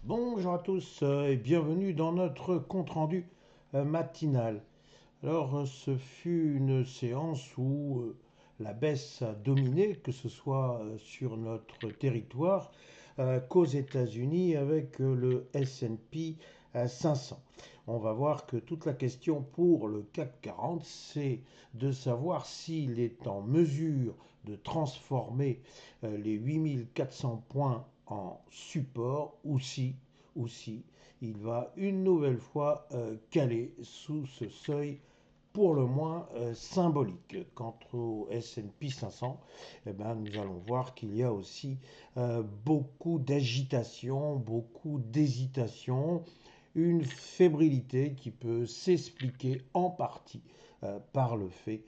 Bonjour à tous et bienvenue dans notre compte-rendu matinal. Ce fut une séance où la baisse a dominé, que ce soit sur notre territoire qu'aux États-Unis avec le S&P 500. On va voir que toute la question pour le CAC 40, c'est de savoir s'il est en mesure de transformer les 8400 points en support ou si il va une nouvelle fois caler sous ce seuil pour le moins symbolique. Quant au S&P 500, eh ben, nous allons voir qu'il y a aussi beaucoup d'agitation, beaucoup d'hésitation, une fébrilité qui peut s'expliquer en partie par le fait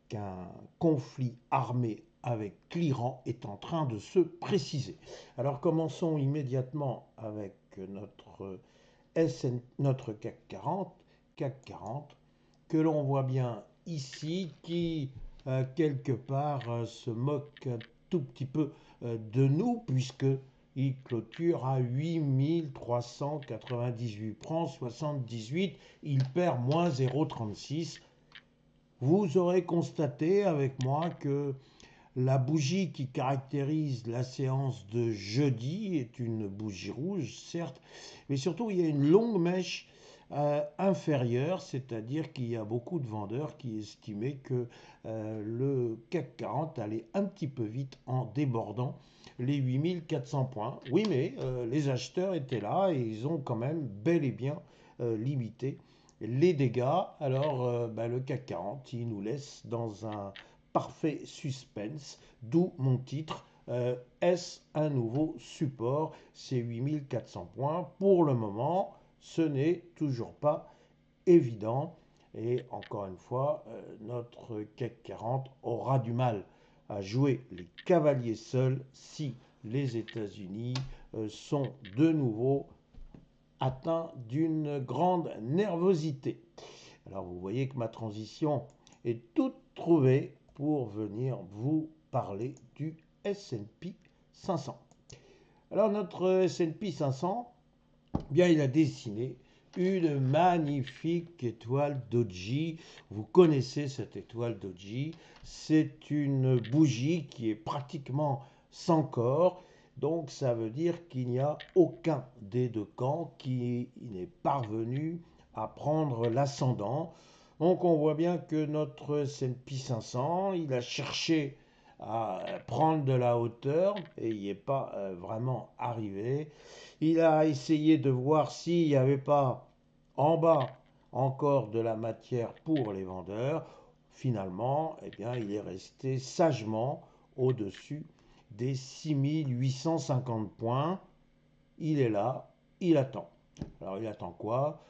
qu'un conflit armé avec l'Iran est en train de se préciser. Alors commençons immédiatement avec notre CAC 40, que l'on voit bien ici, qui quelque part se moque un tout petit peu de nous, puisque il clôture à 8398 francs 78, il perd moins 0,36. Vous aurez constaté avec moi que la bougie qui caractérise la séance de jeudi est une bougie rouge, certes, mais surtout il y a une longue mèche inférieure, c'est-à-dire qu'il y a beaucoup de vendeurs qui estimaient que le CAC 40 allait un petit peu vite en débordant les 8400 points. Oui, mais les acheteurs étaient là et ils ont quand même bel et bien limité les dégâts. Le CAC 40, il nous laisse dans un parfait suspense, d'où mon titre. Est-ce un nouveau support? C'est 8400 points. Pour le moment, ce n'est toujours pas évident. Et encore une fois, notre CAC 40 aura du mal à jouer les cavaliers seuls si les États-Unis sont de nouveau atteints d'une grande nervosité. Alors vous voyez que ma transition est toute trouvée pour venir vous parler du S&P 500. Alors notre S&P 500, bien il a dessiné une magnifique étoile doji. Vous connaissez cette étoile doji. C'est une bougie qui est pratiquement sans corps. Donc ça veut dire qu'il n'y a aucun des deux camps qui n'est parvenu à prendre l'ascendant. Donc on voit bien que notre S&P 500, il a cherché à prendre de la hauteur et il n'y est pas vraiment arrivé. Il a essayé de voir s'il n'y avait pas en bas encore de la matière pour les vendeurs. Finalement, eh bien, il est resté sagement au-dessus des 6850 points. Il est là, il attend. Alors il attend quoi?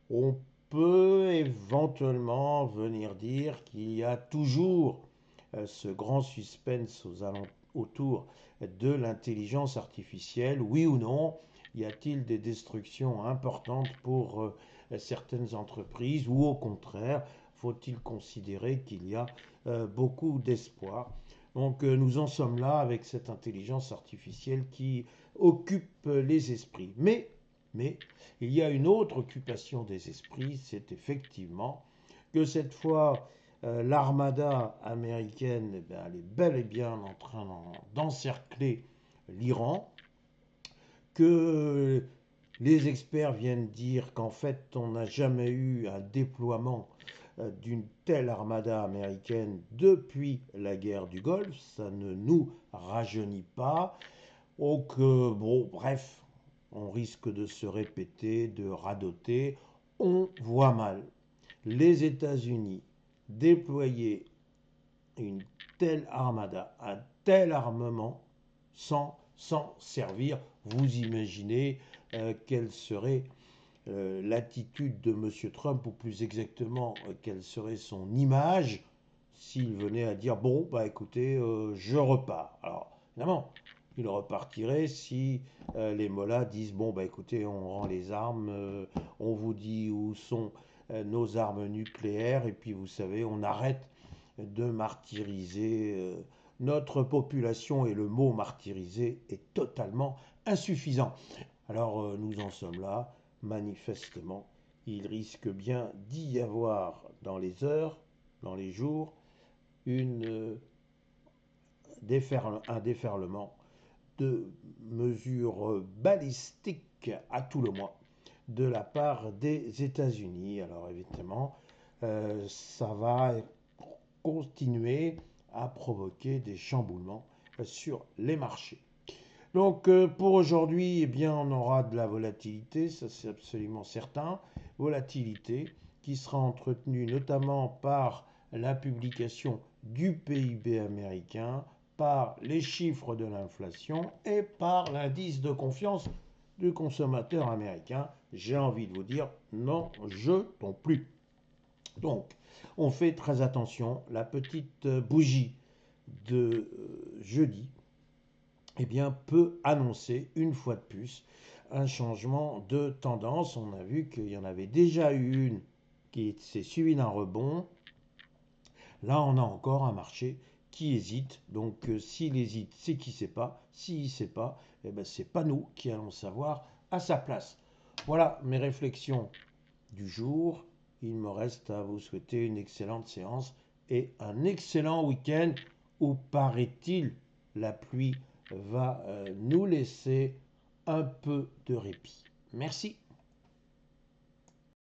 On peut éventuellement venir dire qu'il y a toujours ce grand suspense autour de l'intelligence artificielle. Oui ou non, y a-t-il des destructions importantes pour certaines entreprises, ou au contraire, faut-il considérer qu'il y a beaucoup d'espoir? Donc nous en sommes là avec cette intelligence artificielle qui occupe les esprits. Mais il y a une autre occupation des esprits, c'est effectivement que cette fois, l'armada américaine, eh bien, elle est bel et bien en train d'encercler l'Iran, que les experts viennent dire qu'en fait, on n'a jamais eu un déploiement d'une telle armada américaine depuis la guerre du Golfe. Ça ne nous rajeunit pas. Donc, bon, bref, on risque de se répéter, de radoter. On voit mal les États-Unis déployer une telle armada, un tel armement sans servir. Vous imaginez quelle serait l'attitude de M. Trump, ou plus exactement, quelle serait son image s'il venait à dire bon, bah écoutez, je repars. Alors, évidemment, il repartirait si les mollahs disent bon, bah écoutez, on rend les armes, on vous dit où sont nos armes nucléaires, et puis vous savez, on arrête de martyriser notre population, et le mot martyriser est totalement insuffisant. Alors nous en sommes là, manifestement, il risque bien d'y avoir dans les heures, dans les jours, un déferlement de mesures balistiques à tout le moins de la part des États-Unis. Alors évidemment, ça va continuer à provoquer des chamboulements sur les marchés. Donc pour aujourd'hui, eh bien, on aura de la volatilité, ça c'est absolument certain. Volatilité qui sera entretenue notamment par la publication du PIB américain, par les chiffres de l'inflation et par l'indice de confiance du consommateur américain. J'ai envie de vous dire, non, je non plus. Donc, on fait très attention. La petite bougie de jeudi, eh bien, peut annoncer une fois de plus un changement de tendance. On a vu qu'il y en avait déjà eu une qui s'est suivie d'un rebond. Là, on a encore un marché qui hésite. Donc, s'il hésite, c'est qu'il ne sait pas. S'il ne sait pas, eh ben, ce n'est pas nous qui allons savoir à sa place. Voilà mes réflexions du jour. Il me reste à vous souhaiter une excellente séance et un excellent week-end où, paraît-il, la pluie va nous laisser un peu de répit. Merci.